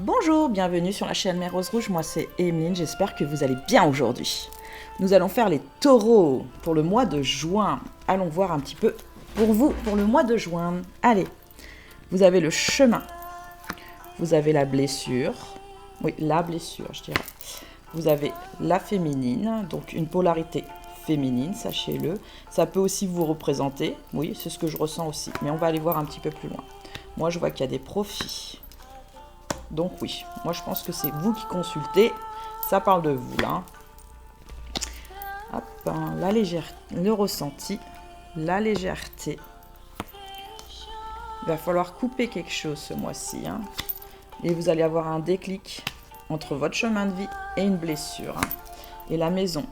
Bonjour, bienvenue sur la chaîne Mère Rose Rouge, moi c'est Emeline, j'espère que vous allez bien aujourd'hui. Nous allons faire les taureaux pour le mois de juin. Allons voir un petit peu pour vous, pour le mois de juin. Allez, vous avez le chemin, vous avez la blessure, oui, la blessure je dirais. Vous avez la féminine, donc une polarité féminine, sachez-le. Ça peut aussi vous représenter, oui, c'est ce que je ressens aussi, mais on va aller voir un petit peu plus loin. Moi je vois qu'il y a des profits. Donc oui, moi je pense que c'est vous qui consultez, ça parle de vous là. Hop, hein, la légèreté, le ressenti, la légèreté. Il va falloir couper quelque chose ce mois-ci. Hein, et vous allez avoir un déclic entre votre chemin de vie et une blessure. Hein, et la maison.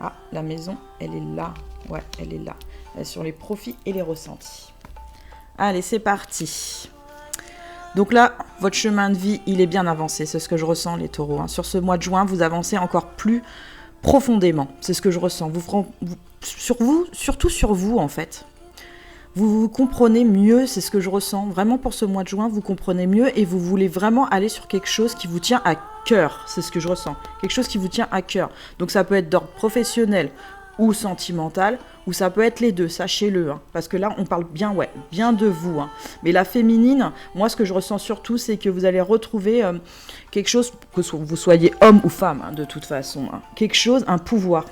Ah, la maison, elle est là. Ouais, elle est là. Elle est sur les profits et les ressentis. Allez, c'est parti. Donc là, votre chemin de vie, il est bien avancé. C'est ce que je ressens, les taureaux. Hein. Sur ce mois de juin, vous avancez encore plus profondément. C'est ce que je ressens. Surtout sur vous, en fait. Vous comprenez mieux, c'est ce que je ressens. Vraiment, pour ce mois de juin, vous comprenez mieux et vous voulez vraiment aller sur quelque chose qui vous tient à cœur. C'est ce que je ressens. Quelque chose qui vous tient à cœur. Donc ça peut être d'ordre professionnel ou sentimental, ou ça peut être les deux, sachez-le, hein, parce que là, on parle bien, bien de vous. Hein. Mais la féminine, moi, ce que je ressens surtout, c'est que vous allez retrouver quelque chose, que vous soyez homme ou femme, hein, de toute façon, hein, quelque chose, un pouvoir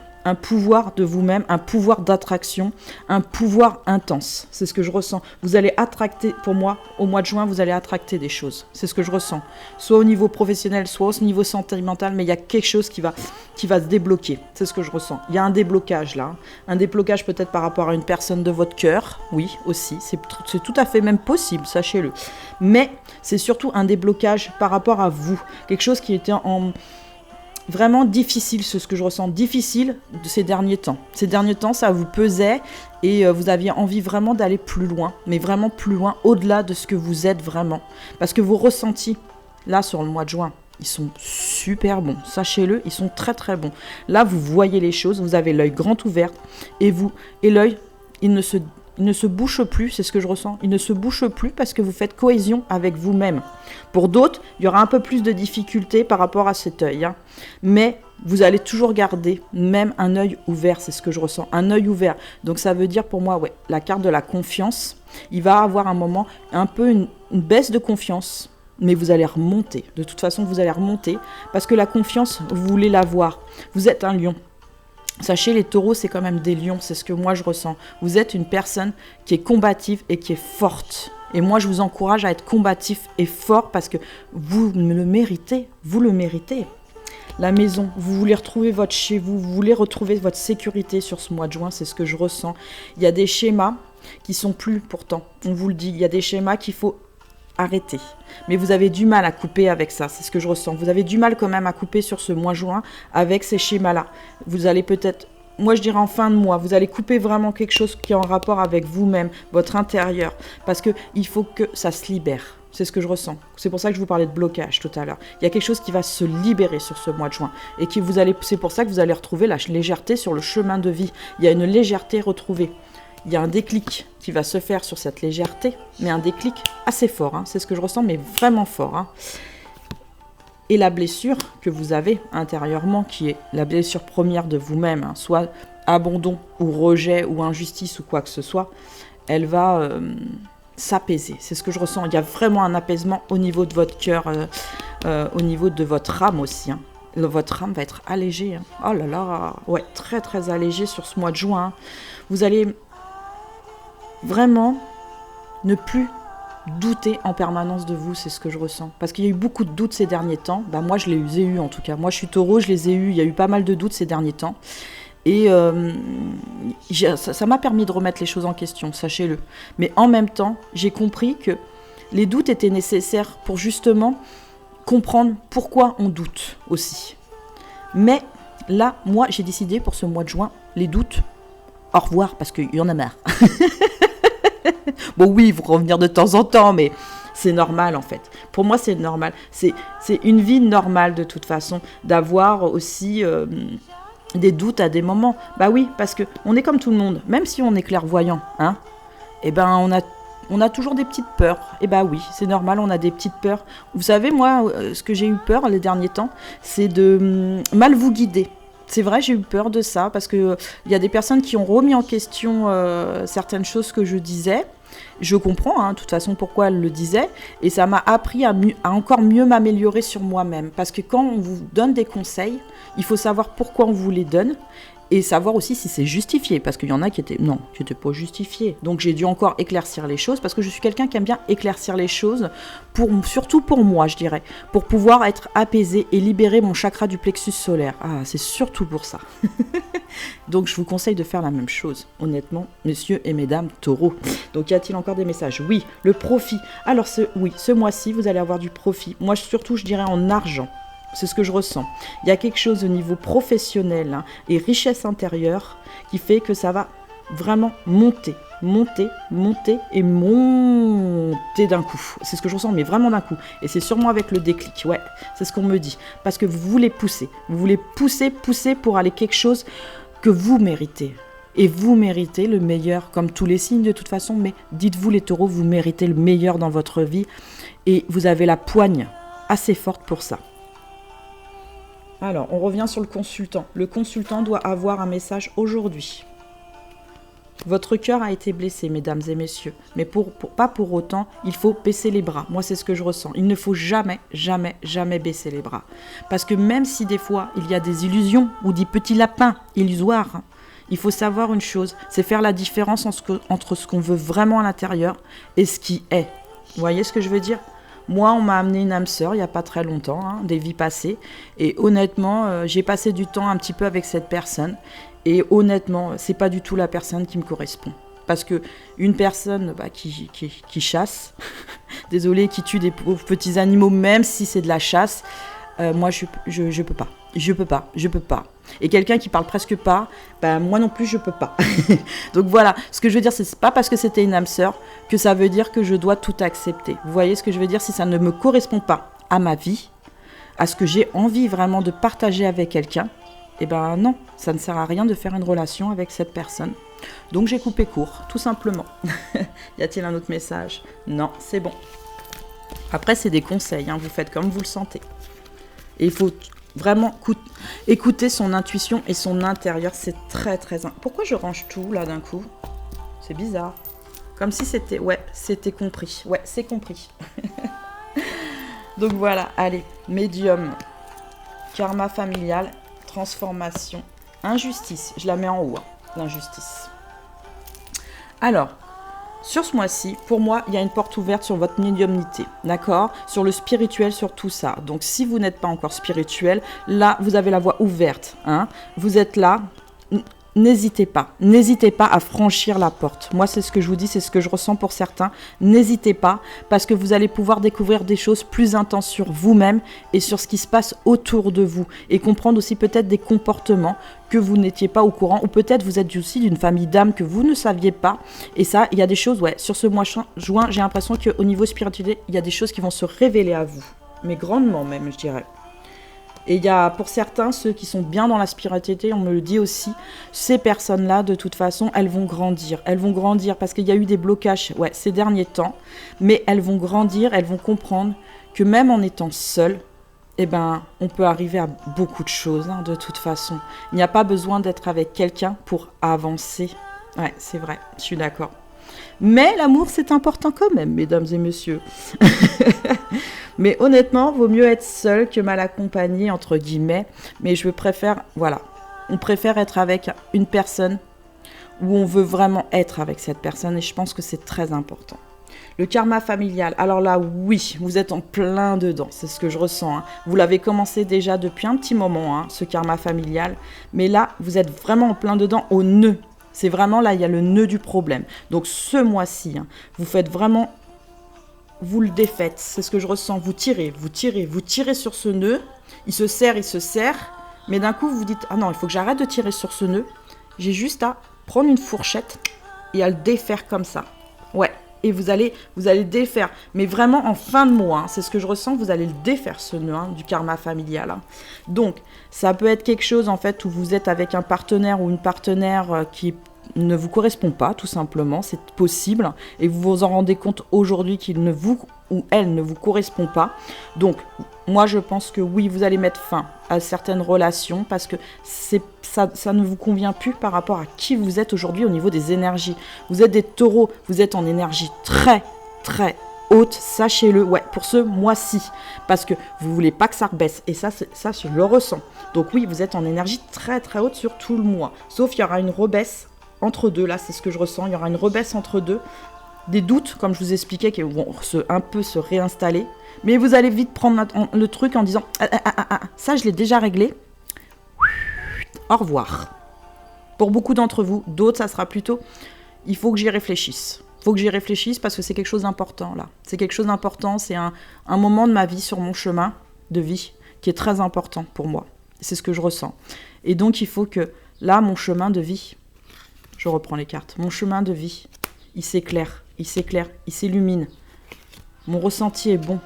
de vous-même, un pouvoir d'attraction, un pouvoir intense. C'est ce que je ressens. Vous allez attracter, pour moi, au mois de juin, vous allez attracter des choses. C'est ce que je ressens. Soit au niveau professionnel, soit au niveau sentimental, mais il y a quelque chose qui va se débloquer. C'est ce que je ressens. Il y a un déblocage là. Un déblocage peut-être par rapport à une personne de votre cœur. Oui, aussi. C'est tout à fait même possible, sachez-le. Mais c'est surtout un déblocage par rapport à vous. Quelque chose qui était vraiment difficile, c'est ce que je ressens, difficile de ces derniers temps. Ces derniers temps, ça vous pesait et vous aviez envie vraiment d'aller plus loin, mais vraiment plus loin, au-delà de ce que vous êtes vraiment. Parce que vos ressentis, là, sur le mois de juin, ils sont super bons, sachez-le, ils sont très très bons. Là, vous voyez les choses, vous avez l'œil grand ouvert et l'œil, il ne se bouche plus, c'est ce que je ressens. Il ne se bouche plus parce que vous faites cohésion avec vous-même. Pour d'autres, il y aura un peu plus de difficultés par rapport à cet œil. Hein. Mais vous allez toujours garder même un œil ouvert, c'est ce que je ressens. Un œil ouvert. Donc ça veut dire pour moi, la carte de la confiance, il va avoir un moment, un peu une baisse de confiance. Mais vous allez remonter. De toute façon, vous allez remonter parce que la confiance, vous voulez l'avoir. Vous êtes un lion. Sachez, les taureaux, c'est quand même des lions, c'est ce que moi je ressens. Vous êtes une personne qui est combative et qui est forte. Et moi, je vous encourage à être combatif et fort parce que vous le méritez. Vous le méritez. La maison, vous voulez retrouver votre chez vous, vous voulez retrouver votre sécurité sur ce mois de juin, c'est ce que je ressens. Il y a des schémas qui sont plus, pourtant, on vous le dit, il y a des schémas qu'il faut arrêter. Mais vous avez du mal à couper avec ça, c'est ce que je ressens. Vous avez du mal quand même à couper sur ce mois de juin avec ces schémas-là. Vous allez peut-être, moi je dirais en fin de mois, vous allez couper vraiment quelque chose qui est en rapport avec vous-même, votre intérieur, parce qu'il faut que ça se libère. C'est ce que je ressens. C'est pour ça que je vous parlais de blocage tout à l'heure. Il y a quelque chose qui va se libérer sur ce mois de juin. Et c'est pour ça que vous allez retrouver la légèreté sur le chemin de vie. Il y a une légèreté retrouvée. Il y a un déclic qui va se faire sur cette légèreté, mais un déclic assez fort. Hein. C'est ce que je ressens, mais vraiment fort. Hein. Et la blessure que vous avez intérieurement, qui est la blessure première de vous-même, hein, soit abandon ou rejet ou injustice ou quoi que ce soit, elle va s'apaiser. C'est ce que je ressens. Il y a vraiment un apaisement au niveau de votre cœur, au niveau de votre âme aussi. Hein. Votre âme va être allégée. Hein. Oh là là, ouais, très très allégée sur ce mois de juin. Hein. Vous allez vraiment ne plus douter en permanence de vous, c'est ce que je ressens. Parce qu'il y a eu beaucoup de doutes ces derniers temps. Bah, moi, je les ai eus en tout cas. Moi, je suis taureau, je les ai eus. Il y a eu pas mal de doutes ces derniers temps. Et ça m'a permis de remettre les choses en question, sachez-le. Mais en même temps, j'ai compris que les doutes étaient nécessaires pour justement comprendre pourquoi on doute aussi. Mais là, moi, j'ai décidé pour ce mois de juin, les doutes, au revoir, parce qu'il y en a marre. Bon oui, ils vont revenir de temps en temps, mais c'est normal en fait. Pour moi, c'est normal. C'est une vie normale de toute façon, d'avoir aussi des doutes à des moments. Bah oui, parce qu'on est comme tout le monde, même si on est clairvoyant, hein. Eh ben, on a On a toujours des petites peurs. Eh ben oui, c'est normal, on a des petites peurs. Vous savez, moi, ce que j'ai eu peur les derniers temps, c'est de mal vous guider. C'est vrai, j'ai eu peur de ça, parce qu'il y a des personnes qui ont remis en question certaines choses que je disais. Je comprends, hein, de toute façon, pourquoi elle le disait. Et ça m'a appris à encore mieux m'améliorer sur moi-même. Parce que quand on vous donne des conseils, il faut savoir pourquoi on vous les donne. Et savoir aussi si c'est justifié, parce qu'il y en a qui étaient pas justifiés. Donc j'ai dû encore éclaircir les choses, parce que je suis quelqu'un qui aime bien éclaircir les choses, surtout pour moi, je dirais, pour pouvoir être apaisé et libérer mon chakra du plexus solaire. Ah, c'est surtout pour ça. Donc je vous conseille de faire la même chose, honnêtement, messieurs et mesdames taureaux. Donc y a-t-il encore des messages? Oui, le profit. Alors ce mois-ci, vous allez avoir du profit. Moi, surtout, je dirais en argent. C'est ce que je ressens. Il y a quelque chose au niveau professionnel et richesse intérieure qui fait que ça va vraiment monter et monter d'un coup. C'est ce que je ressens, mais vraiment d'un coup. Et c'est sûrement avec le déclic, ouais, c'est ce qu'on me dit. Parce que vous voulez pousser. Vous voulez pousser pour aller quelque chose que vous méritez. Et vous méritez le meilleur, comme tous les signes de toute façon, mais dites-vous les taureaux, vous méritez le meilleur dans votre vie. Et vous avez la poigne assez forte pour ça. Alors, on revient sur le consultant. Le consultant doit avoir un message aujourd'hui. Votre cœur a été blessé, mesdames et messieurs. Mais pas pour autant, il faut baisser les bras. Moi, c'est ce que je ressens. Il ne faut jamais baisser les bras. Parce que même si des fois, il y a des illusions ou des petits lapins illusoires, il faut savoir une chose, c'est faire la différence entre ce qu'on veut vraiment à l'intérieur et ce qui est. Vous voyez ce que je veux dire ? Moi, on m'a amené une âme sœur il n'y a pas très longtemps, des vies passées. Et honnêtement, j'ai passé du temps un petit peu avec cette personne. Et honnêtement, c'est pas du tout la personne qui me correspond. Parce que une personne qui chasse, désolé, qui tue des pauvres petits animaux, même si c'est de la chasse, moi, je peux pas. Je peux pas. Et quelqu'un qui parle presque pas, moi non plus, je peux pas. Donc voilà, ce que je veux dire, c'est pas parce que c'était une âme sœur que ça veut dire que je dois tout accepter. Vous voyez ce que je veux dire? Si ça ne me correspond pas à ma vie, à ce que j'ai envie vraiment de partager avec quelqu'un, non, ça ne sert à rien de faire une relation avec cette personne. Donc j'ai coupé court, tout simplement. Y a-t-il un autre message? Non, c'est bon. Après, c'est des conseils, vous faites comme vous le sentez. Et il faut vraiment écouter son intuition et son intérieur, c'est très très... Pourquoi je range tout là d'un coup? C'est bizarre. Comme si c'était... Ouais, c'était compris. Ouais, c'est compris. Donc voilà, allez, médium, karma familial, transformation, injustice. Je la mets en haut, l'injustice. Alors, sur ce mois-ci, pour moi, il y a une porte ouverte sur votre médiumnité, d'accord? Sur le spirituel, sur tout ça. Donc, si vous n'êtes pas encore spirituel, là, vous avez la voie ouverte. Vous êtes là, n'hésitez pas à franchir la porte. Moi, c'est ce que je vous dis, c'est ce que je ressens pour certains. N'hésitez pas, parce que vous allez pouvoir découvrir des choses plus intenses sur vous-même et sur ce qui se passe autour de vous. Et comprendre aussi peut-être des comportements que vous n'étiez pas au courant, ou peut-être vous êtes aussi d'une famille d'âmes que vous ne saviez pas. Et ça, il y a des choses, sur ce mois juin, j'ai l'impression qu'au niveau spirituel, il y a des choses qui vont se révéler à vous. Mais grandement même, je dirais. Et il y a pour certains, ceux qui sont bien dans la spiritualité, on me le dit aussi, ces personnes-là, de toute façon, elles vont grandir. Elles vont grandir parce qu'il y a eu des blocages ces derniers temps, mais elles vont grandir, elles vont comprendre que même en étant seules, on peut arriver à beaucoup de choses, de toute façon. Il n'y a pas besoin d'être avec quelqu'un pour avancer. Ouais, c'est vrai, je suis d'accord. Mais l'amour, c'est important quand même, mesdames et messieurs. Mais honnêtement, vaut mieux être seul que mal accompagné, entre guillemets. Mais on préfère être avec une personne où on veut vraiment être avec cette personne. Et je pense que c'est très important. Le karma familial, alors là, oui, vous êtes en plein dedans, c'est ce que je ressens. Vous l'avez commencé déjà depuis un petit moment, ce karma familial. Mais là, vous êtes vraiment en plein dedans au nœud. C'est vraiment là, il y a le nœud du problème. Donc ce mois-ci, vous faites vraiment... Vous le défaites, c'est ce que je ressens. Vous tirez sur ce nœud. Il se serre. Mais d'un coup, vous vous dites, ah non, il faut que j'arrête de tirer sur ce nœud. J'ai juste à prendre une fourchette et à le défaire comme ça. Ouais, et vous allez défaire. Mais vraiment en fin de mois, c'est ce que je ressens, vous allez le défaire ce nœud du karma familial. Donc, ça peut être quelque chose en fait où vous êtes avec un partenaire ou une partenaire qui est ne vous correspond pas, tout simplement, c'est possible, et vous vous en rendez compte aujourd'hui qu'il ne vous ou elle ne vous correspond pas. Donc, moi je pense que oui, vous allez mettre fin à certaines relations parce que ça ne vous convient plus par rapport à qui vous êtes aujourd'hui au niveau des énergies. Vous êtes des taureaux, vous êtes en énergie très, très haute, sachez-le, ouais, pour ce mois-ci, parce que vous voulez pas que ça rebaisse, et ça je le ressens. Donc oui, vous êtes en énergie très très haute sur tout le mois, sauf il y aura une rebaisse entre deux, là c'est ce que je ressens, il y aura une rebaisse entre deux, des doutes, comme je vous expliquais, qui vont un peu se réinstaller, mais vous allez vite prendre le truc en disant ça je l'ai déjà réglé, au revoir. Pour beaucoup d'entre vous, d'autres ça sera plutôt, il faut que j'y réfléchisse. Faut que j'y réfléchisse parce que c'est quelque chose d'important là. C'est quelque chose d'important, c'est un moment de ma vie sur mon chemin de vie qui est très important pour moi. C'est ce que je ressens. Et donc il faut que là, mon chemin de vie, je reprends les cartes, mon chemin de vie, il s'éclaire, il s'illumine. Mon ressenti est bon.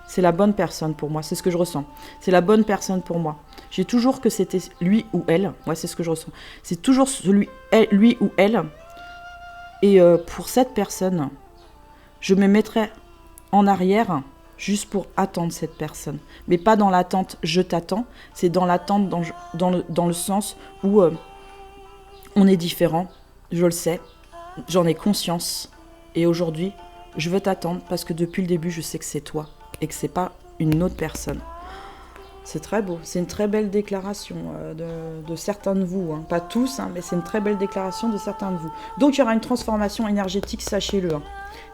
C'est la bonne personne pour moi, c'est ce que je ressens. C'est la bonne personne pour moi. J'ai toujours que c'était lui ou elle, ouais c'est ce que je ressens. C'est toujours lui ou elle. Et pour cette personne, je me mettrai en arrière juste pour attendre cette personne. Mais pas dans l'attente « je t'attends », c'est dans l'attente dans le sens où on est différent, je le sais, j'en ai conscience. Et aujourd'hui, je veux t'attendre parce que depuis le début, je sais que c'est toi et que c'est pas une autre personne. C'est très beau, c'est une très belle déclaration de certains de vous, hein. Pas tous, hein, mais c'est une très belle déclaration de certains de vous. Donc il y aura une transformation énergétique, sachez-le. Hein.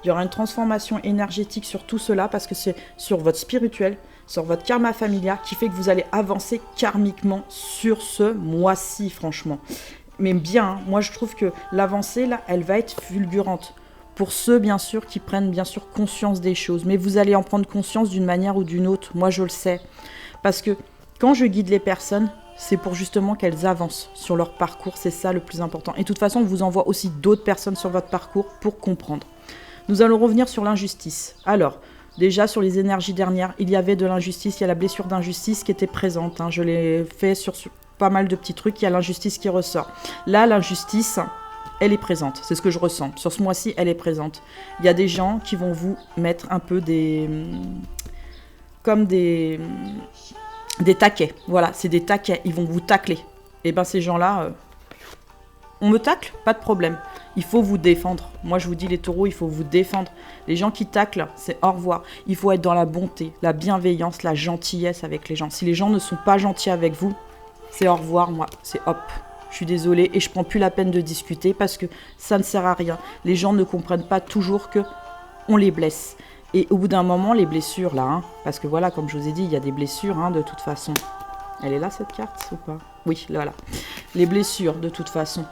Il y aura une transformation énergétique sur tout cela parce que c'est sur votre spirituel, sur votre karma familial qui fait que vous allez avancer karmiquement sur ce mois-ci, franchement. Mais bien, hein, moi je trouve que l'avancée là, elle va être fulgurante. Pour ceux, bien sûr, qui prennent bien sûr conscience des choses. Mais vous allez en prendre conscience d'une manière ou d'une autre. Moi, je le sais. Parce que quand je guide les personnes, c'est pour justement qu'elles avancent sur leur parcours. C'est ça le plus important. Et de toute façon, on vous envoie aussi d'autres personnes sur votre parcours pour comprendre. Nous allons revenir sur l'injustice. Alors, déjà sur les énergies dernières, il y avait de l'injustice. Il y a la blessure d'injustice qui était présente. Hein. Je l'ai fait sur pas mal de petits trucs. Il y a l'injustice qui ressort. Là, l'injustice... elle est présente, c'est ce que je ressens. Sur ce mois-ci, elle est présente. Il y a des gens qui vont vous mettre un peu comme des taquets. Voilà, c'est des taquets, ils vont vous tacler. Et bien ces gens-là, on me tacle, pas de problème. Il faut vous défendre. Moi, je vous dis les taureaux, il faut vous défendre. Les gens qui taclent, c'est au revoir. Il faut être dans la bonté, la bienveillance, la gentillesse avec les gens. Si les gens ne sont pas gentils avec vous, c'est au revoir, moi, c'est hop. Je suis désolée et je prends plus la peine de discuter parce que ça ne sert à rien. Les gens ne comprennent pas toujours que on les blesse. Et au bout d'un moment, les blessures là, hein, parce que voilà, comme je vous ai dit, il y a des blessures hein, de toute façon. Elle est là cette carte ou pas? Oui, voilà. Les blessures de toute façon.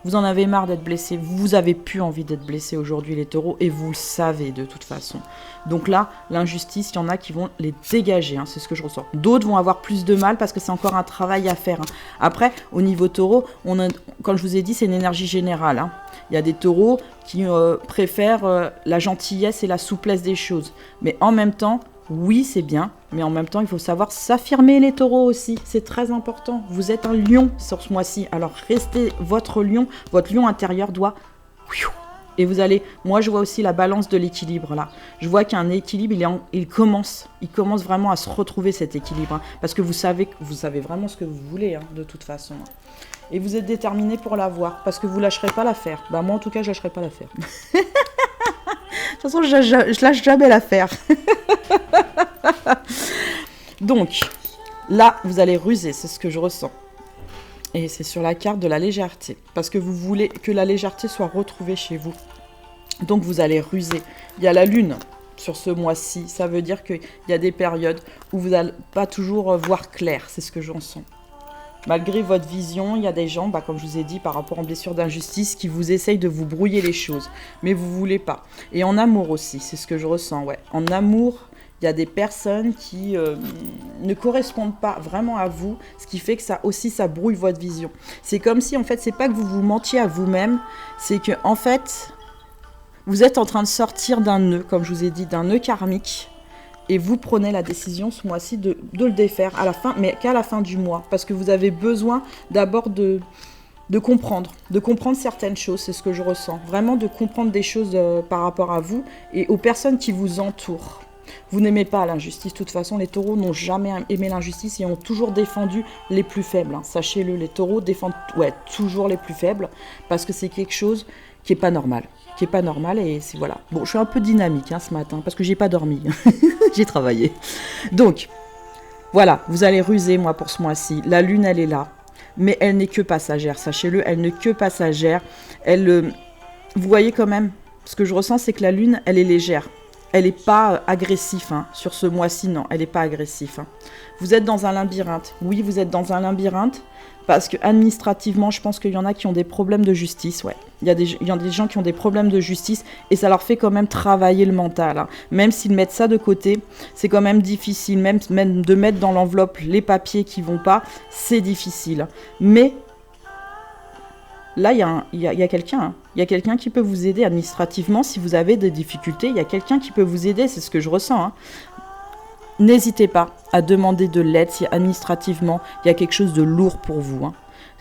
Vous en avez marre d'être blessé. Vous avez plus envie d'être blessé aujourd'hui les taureaux et vous le savez de toute façon. Donc là, l'injustice, il y en a qui vont les dégager, hein, c'est ce que je ressens. D'autres vont avoir plus de mal parce que c'est encore un travail à faire. Hein. Après, au niveau taureau, comme je vous ai dit, c'est une énergie générale. Hein. Il y a des taureaux qui préfèrent la gentillesse et la souplesse des choses. Mais en même temps, oui, c'est bien, mais en même temps, il faut savoir s'affirmer les taureaux aussi. C'est très important. Vous êtes un lion sur ce mois-ci. Alors, restez votre lion intérieur doit... Et vous allez... Moi, je vois aussi la balance de l'équilibre, là. Je vois qu'il y a un équilibre, il commence vraiment à se retrouver, cet équilibre. Hein, parce que vous savez vraiment ce que vous voulez, hein, de toute façon. Et vous êtes déterminé pour l'avoir, parce que vous lâcherez pas l'affaire. Bah, moi, en tout cas, je lâcherai pas l'affaire. De toute façon, je lâche jamais l'affaire. Donc, là, vous allez ruser, c'est ce que je ressens. Et c'est sur la carte de la légèreté. Parce que vous voulez que la légèreté soit retrouvée chez vous. Donc, vous allez ruser. Il y a la lune sur ce mois-ci. Ça veut dire qu'il y a des périodes où vous n'allez pas toujours voir clair. C'est ce que j'en sens. Malgré votre vision, il y a des gens, comme je vous ai dit, par rapport aux blessures d'injustice, qui vous essayent de vous brouiller les choses. Mais vous ne voulez pas. Et en amour aussi, c'est ce que je ressens. Ouais. En amour, il y a des personnes qui ne correspondent pas vraiment à vous, ce qui fait que ça brouille votre vision. C'est comme si, en fait, c'est pas que vous vous mentiez à vous-même, c'est que, en fait, vous êtes en train de sortir d'un nœud, comme je vous ai dit, d'un nœud karmique, et vous prenez la décision ce mois-ci de le défaire à la fin, mais qu'à la fin du mois, parce que vous avez besoin d'abord de de comprendre certaines choses, c'est ce que je ressens. Vraiment de comprendre des choses par rapport à vous et aux personnes qui vous entourent. Vous n'aimez pas l'injustice. De toute façon, les taureaux n'ont jamais aimé l'injustice et ont toujours défendu les plus faibles. Hein. Sachez-le, les taureaux défendent toujours les plus faibles parce que c'est quelque chose qui n'est pas normal. Et c'est voilà. Bon, je suis un peu dynamique ce matin parce que j'ai pas dormi. J'ai travaillé. Donc, voilà, vous allez ruser, moi, pour ce mois-ci. La lune, elle est là. Mais elle n'est que passagère, sachez-le, elle n'est que passagère. Vous voyez quand même, ce que je ressens, c'est que la lune, elle est légère. Elle n'est pas agressive sur ce mois-ci, non, elle n'est pas agressive. Vous êtes dans un labyrinthe. Oui, vous êtes dans un labyrinthe parce que administrativement, je pense qu'il y en a qui ont des problèmes de justice. Ouais. Il y a des gens qui ont des problèmes de justice et ça leur fait quand même travailler le mental. Même s'ils mettent ça de côté, c'est quand même difficile. Même de mettre dans l'enveloppe les papiers qui vont pas, c'est difficile. Mais là, il y a quelqu'un. Il y a quelqu'un qui peut vous aider administrativement. Si vous avez des difficultés, il y a quelqu'un qui peut vous aider. C'est ce que je ressens. N'hésitez pas à demander de l'aide si administrativement, il y a quelque chose de lourd pour vous.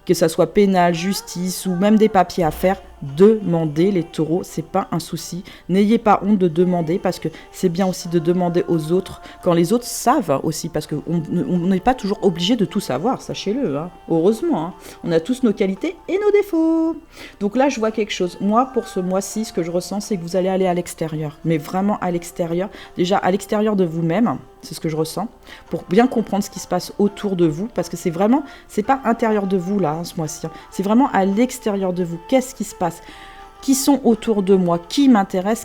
Que ça soit pénal, justice ou même des papiers à faire, demandez les taureaux, c'est pas un souci. N'ayez pas honte de demander parce que c'est bien aussi de demander aux autres quand les autres savent aussi parce qu'on n'est pas toujours obligé de tout savoir, sachez-le. Heureusement, on a tous nos qualités et nos défauts. Donc là, je vois quelque chose. Moi, pour ce mois-ci, ce que je ressens, c'est que vous allez aller à l'extérieur, mais vraiment à l'extérieur. Déjà, à l'extérieur de vous-même, c'est ce que je ressens, pour bien comprendre ce qui se passe autour de vous, parce que c'est pas intérieur de vous là, ce mois-ci. C'est vraiment à l'extérieur de vous. Qu'est-ce qui se passe ? Qui sont autour de moi, qui m'intéresse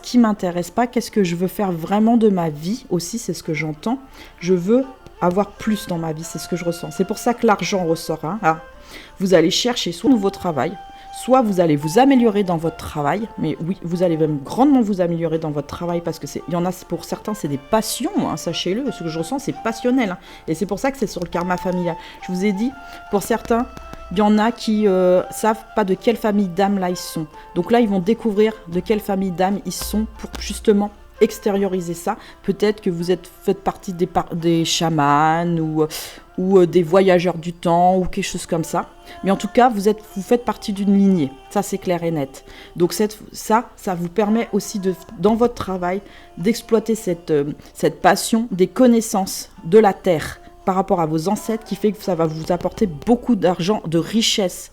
pas, qu'est-ce que je veux faire vraiment de ma vie aussi, c'est ce que j'entends. Je veux avoir plus dans ma vie, c'est ce que je ressens. C'est pour ça que l'argent ressort. Vous allez chercher soit un nouveau travail, soit vous allez vous améliorer dans votre travail, mais oui, vous allez même grandement vous améliorer dans votre travail parce que il y en a pour certains, c'est des passions, sachez-le, ce que je ressens, c'est passionnel. Et c'est pour ça que c'est sur le karma familial. Je vous ai dit, pour certains, il y en a qui savent pas de quelle famille d'âme là ils sont. Donc là, ils vont découvrir de quelle famille d'âme ils sont pour justement extérioriser ça. Peut-être que vous faites partie des chamans ou des voyageurs du temps ou quelque chose comme ça. Mais en tout cas, vous faites partie d'une lignée. Ça, c'est clair et net. Donc ça vous permet aussi dans votre travail d'exploiter cette passion des connaissances de la terre par rapport à vos ancêtres qui fait que ça va vous apporter beaucoup d'argent, de richesse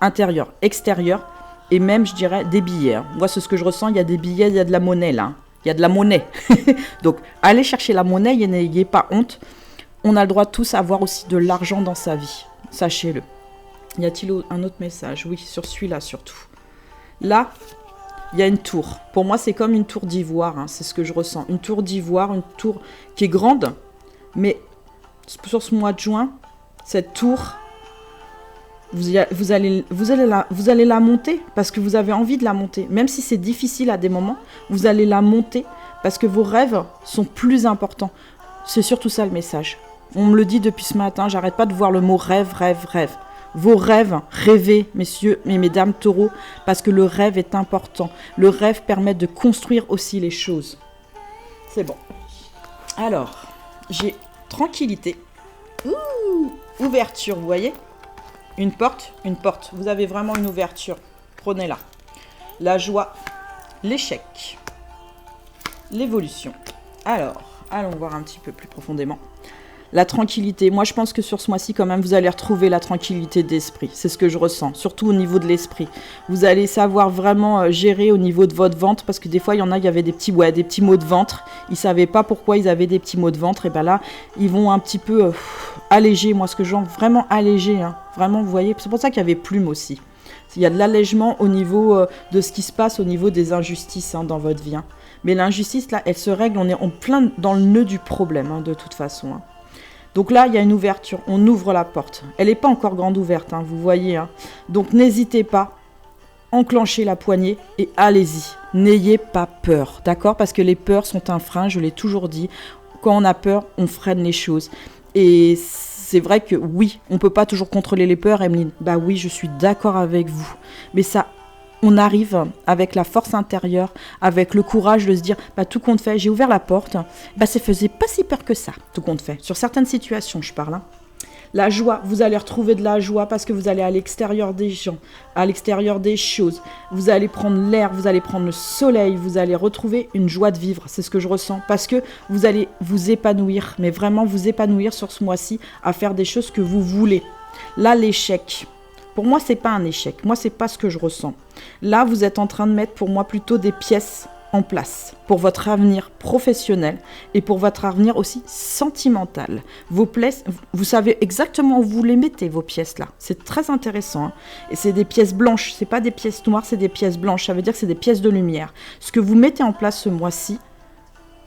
intérieure, extérieure et même, je dirais, des billets. Moi, c'est ce que je ressens. Il y a des billets, il y a de la monnaie là. Il y a de la monnaie. Donc, allez chercher la monnaie, n'ayez pas honte. On a le droit tous à avoir aussi de l'argent dans sa vie. Sachez-le. Y a-t-il un autre message? Oui, sur celui-là surtout. Là, il y a une tour. Pour moi, c'est comme une tour d'ivoire. C'est ce que je ressens. Une tour d'ivoire, une tour qui est grande. Mais sur ce mois de juin, cette tour, vous allez la monter parce que vous avez envie de la monter. Même si c'est difficile à des moments, vous allez la monter parce que vos rêves sont plus importants. C'est surtout ça le message. On me le dit depuis ce matin, j'arrête pas de voir le mot rêve, rêve, rêve. Vos rêves, rêvez, messieurs et mesdames taureaux, parce que le rêve est important. Le rêve permet de construire aussi les choses. C'est bon. Alors, j'ai tranquillité. Ouverture, vous voyez ? Une porte. Vous avez vraiment une ouverture. Prenez-la. La joie, l'échec, l'évolution. Alors, allons voir un petit peu plus profondément. La tranquillité. Moi, je pense que sur ce mois-ci, quand même, vous allez retrouver la tranquillité d'esprit. C'est ce que je ressens, surtout au niveau de l'esprit. Vous allez savoir vraiment gérer au niveau de votre ventre, parce que des fois, il y avait des petits maux de ventre. Ils ne savaient pas pourquoi ils avaient des petits maux de ventre. Et bien là, ils vont un petit peu alléger. Moi, ce que je vois, vraiment alléger. Vraiment, vous voyez, c'est pour ça qu'il y avait plume aussi. Il y a de l'allègement au niveau de ce qui se passe au niveau des injustices dans votre vie. Mais l'injustice, là, elle se règle. On est en plein dans le nœud du problème, de toute façon. Donc là, il y a une ouverture. On ouvre la porte. Elle n'est pas encore grande ouverte, vous voyez. Donc n'hésitez pas. Enclenchez la poignée et allez-y. N'ayez pas peur, d'accord? Parce que les peurs sont un frein, je l'ai toujours dit. Quand on a peur, on freine les choses. Et c'est vrai que oui, on ne peut pas toujours contrôler les peurs, Emeline. Bah oui, je suis d'accord avec vous. Mais ça, on arrive avec la force intérieure, avec le courage de se dire, tout compte fait, j'ai ouvert la porte, ça faisait pas si peur que ça, tout compte fait. Sur certaines situations, je parle. La joie, vous allez retrouver de la joie parce que vous allez à l'extérieur des gens, à l'extérieur des choses. Vous allez prendre l'air, vous allez prendre le soleil, vous allez retrouver une joie de vivre. C'est ce que je ressens. Parce que vous allez vous épanouir, mais vraiment vous épanouir sur ce mois-ci à faire des choses que vous voulez. Là, l'échec. Pour moi, c'est pas un échec. Moi, c'est pas ce que je ressens. Là, vous êtes en train de mettre pour moi plutôt des pièces en place pour votre avenir professionnel et pour votre avenir aussi sentimental. Vos pièces, vous savez exactement où vous les mettez, vos pièces là. C'est très intéressant. Hein. Et c'est des pièces blanches, c'est pas des pièces noires, c'est des pièces blanches. Ça veut dire que c'est des pièces de lumière. Ce que vous mettez en place ce mois-ci,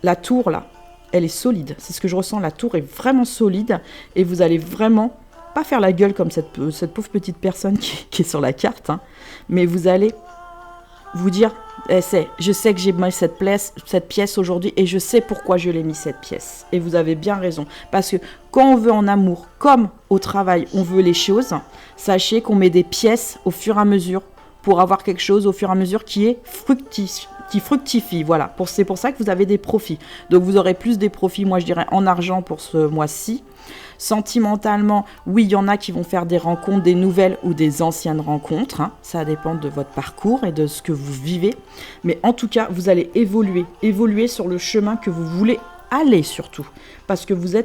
la tour là, elle est solide. C'est ce que je ressens. La tour est vraiment solide et vous allez vraiment pas faire la gueule comme cette pauvre petite personne qui est sur la carte, hein, mais vous allez vous dire je sais que j'ai mis cette pièce aujourd'hui et je sais pourquoi je l'ai mis cette pièce. Et vous avez bien raison. Parce que quand on veut en amour, comme au travail, on veut les choses, sachez qu'on met des pièces au fur et à mesure pour avoir quelque chose au fur et à mesure qui fructifie. Voilà. C'est pour ça que vous avez des profits. Donc vous aurez plus des profits, moi je dirais, en argent pour ce mois-ci. Sentimentalement, oui, il y en a qui vont faire des rencontres, des nouvelles ou des anciennes rencontres. Hein. Ça dépend de votre parcours et de ce que vous vivez. Mais en tout cas, vous allez évoluer sur le chemin que vous voulez aller surtout. Parce que vous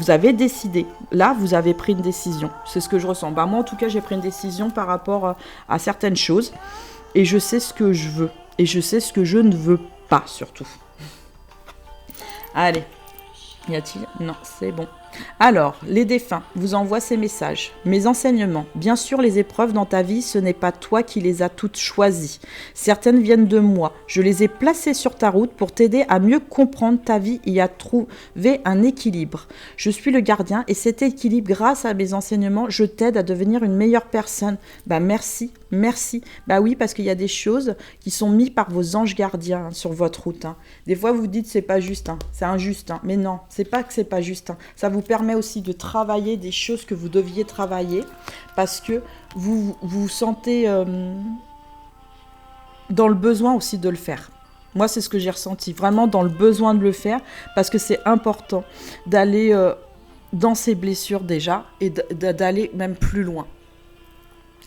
avez décidé. Là, vous avez pris une décision. C'est ce que je ressens. Moi, en tout cas, j'ai pris une décision par rapport à certaines choses. Et je sais ce que je veux. Et je sais ce que je ne veux pas, surtout. Allez. Y a-t-il ? Non, c'est bon. Alors, les défunts vous envoient ces messages. Mes enseignements. Bien sûr, les épreuves dans ta vie, ce n'est pas toi qui les as toutes choisies. Certaines viennent de moi. Je les ai placées sur ta route pour t'aider à mieux comprendre ta vie et à trouver un équilibre. Je suis le gardien et cet équilibre, grâce à mes enseignements, je t'aide à devenir une meilleure personne. Merci. Oui, parce qu'il y a des choses qui sont mises par vos anges gardiens sur votre route. Hein. Des fois, vous dites c'est pas juste, hein, c'est injuste. Hein. Mais non, c'est pas que c'est pas juste. Hein. Ça vous permet aussi de travailler des choses que vous deviez travailler parce que vous vous sentez dans le besoin aussi de le faire. Moi, c'est ce que j'ai ressenti, vraiment dans le besoin de le faire parce que c'est important d'aller dans ces blessures déjà et d'aller même plus loin.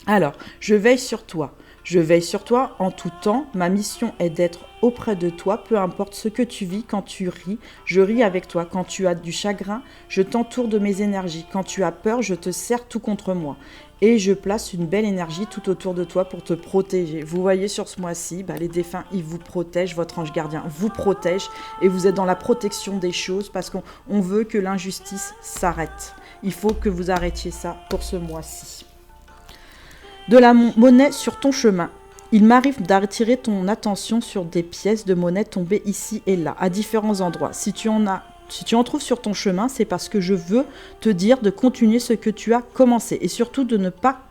Alors, je veille sur toi. Je veille sur toi en tout temps. Ma mission est d'être auprès de toi, peu importe ce que tu vis. Quand tu ris, je ris avec toi. Quand tu as du chagrin, je t'entoure de mes énergies. Quand tu as peur, je te serre tout contre moi. Et je place une belle énergie tout autour de toi pour te protéger. Vous voyez sur ce mois-ci, les défunts, ils vous protègent. Votre ange gardien vous protège. Et vous êtes dans la protection des choses parce qu'on veut que l'injustice s'arrête. Il faut que vous arrêtiez ça pour ce mois-ci. De la monnaie sur ton chemin. Il m'arrive d'attirer ton attention sur des pièces de monnaie tombées ici et là, à différents endroits. Si tu en trouves sur ton chemin, c'est parce que je veux te dire de continuer ce que tu as commencé et surtout de ne pas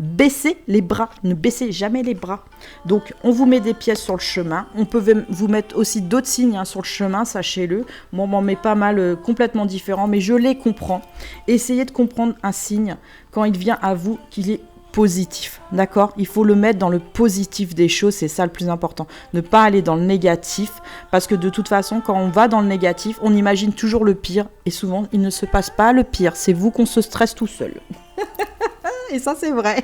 baisser les bras. Ne baissez jamais les bras. Donc, on vous met des pièces sur le chemin. On peut vous mettre aussi d'autres signes sur le chemin, sachez-le. Moi, on m'en met pas mal complètement différents, mais je les comprends. Essayez de comprendre un signe quand il vient à vous qu'il est positif, d'accord ? Il faut le mettre dans le positif des choses, c'est ça le plus important. Ne pas aller dans le négatif, parce que de toute façon, quand on va dans le négatif, on imagine toujours le pire, et souvent, il ne se passe pas le pire. C'est vous qu'on se stresse tout seul. Et ça, c'est vrai.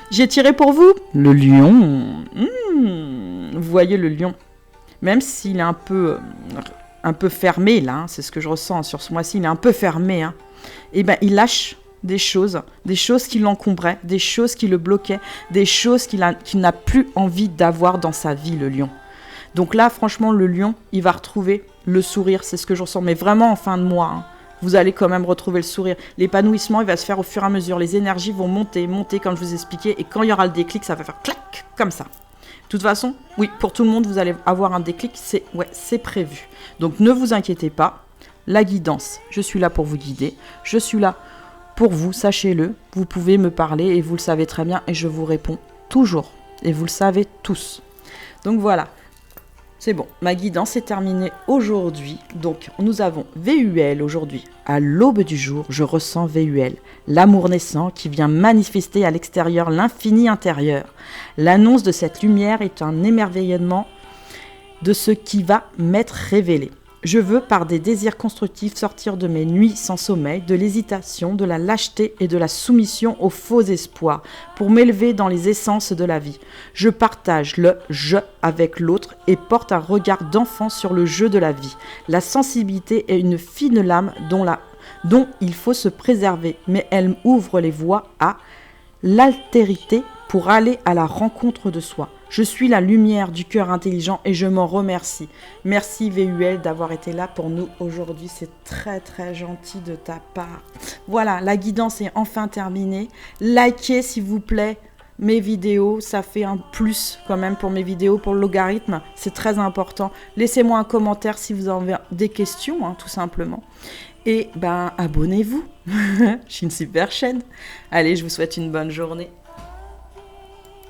J'ai tiré pour vous le lion. Vous voyez le lion. Même s'il est un peu fermé, là, hein, c'est ce que je ressens sur ce mois-ci, il est un peu fermé, hein, et il lâche des choses qui l'encombraient, des choses qui le bloquaient, des choses qu'il n'a plus envie d'avoir dans sa vie, le lion. Donc là, franchement, le lion, il va retrouver le sourire, c'est ce que je ressens, mais vraiment en fin de mois, hein, vous allez quand même retrouver le sourire. L'épanouissement, il va se faire au fur et à mesure, les énergies vont monter, comme je vous expliquais, et quand il y aura le déclic, ça va faire clac, comme ça. De toute façon, oui, pour tout le monde, vous allez avoir un déclic, c'est prévu. Donc ne vous inquiétez pas, la guidance, je suis là pour vous guider, je suis là pour vous, sachez-le, vous pouvez me parler et vous le savez très bien et je vous réponds toujours et vous le savez tous. Donc voilà, c'est bon, ma guidance est terminée aujourd'hui. Donc nous avons VUL aujourd'hui. À l'aube du jour, je ressens VUL, l'amour naissant qui vient manifester à l'extérieur l'infini intérieur. L'annonce de cette lumière est un émerveillement de ce qui va m'être révélé. Je veux, par des désirs constructifs, sortir de mes nuits sans sommeil, de l'hésitation, de la lâcheté et de la soumission aux faux espoirs, pour m'élever dans les essences de la vie. Je partage le « je » avec l'autre et porte un regard d'enfant sur le jeu de la vie. La sensibilité est une fine lame dont il faut se préserver, mais elle ouvre les voies à l'altérité pour aller à la rencontre de soi. Je suis la lumière du cœur intelligent et je m'en remercie. Merci VUL d'avoir été là pour nous aujourd'hui. C'est très très gentil de ta part. Voilà, la guidance est enfin terminée. Likez s'il vous plaît mes vidéos. Ça fait un plus quand même pour mes vidéos, pour le logarithme. C'est très important. Laissez-moi un commentaire si vous avez des questions, hein, tout simplement. Et abonnez-vous. Je suis une super chaîne. Allez, je vous souhaite une bonne journée.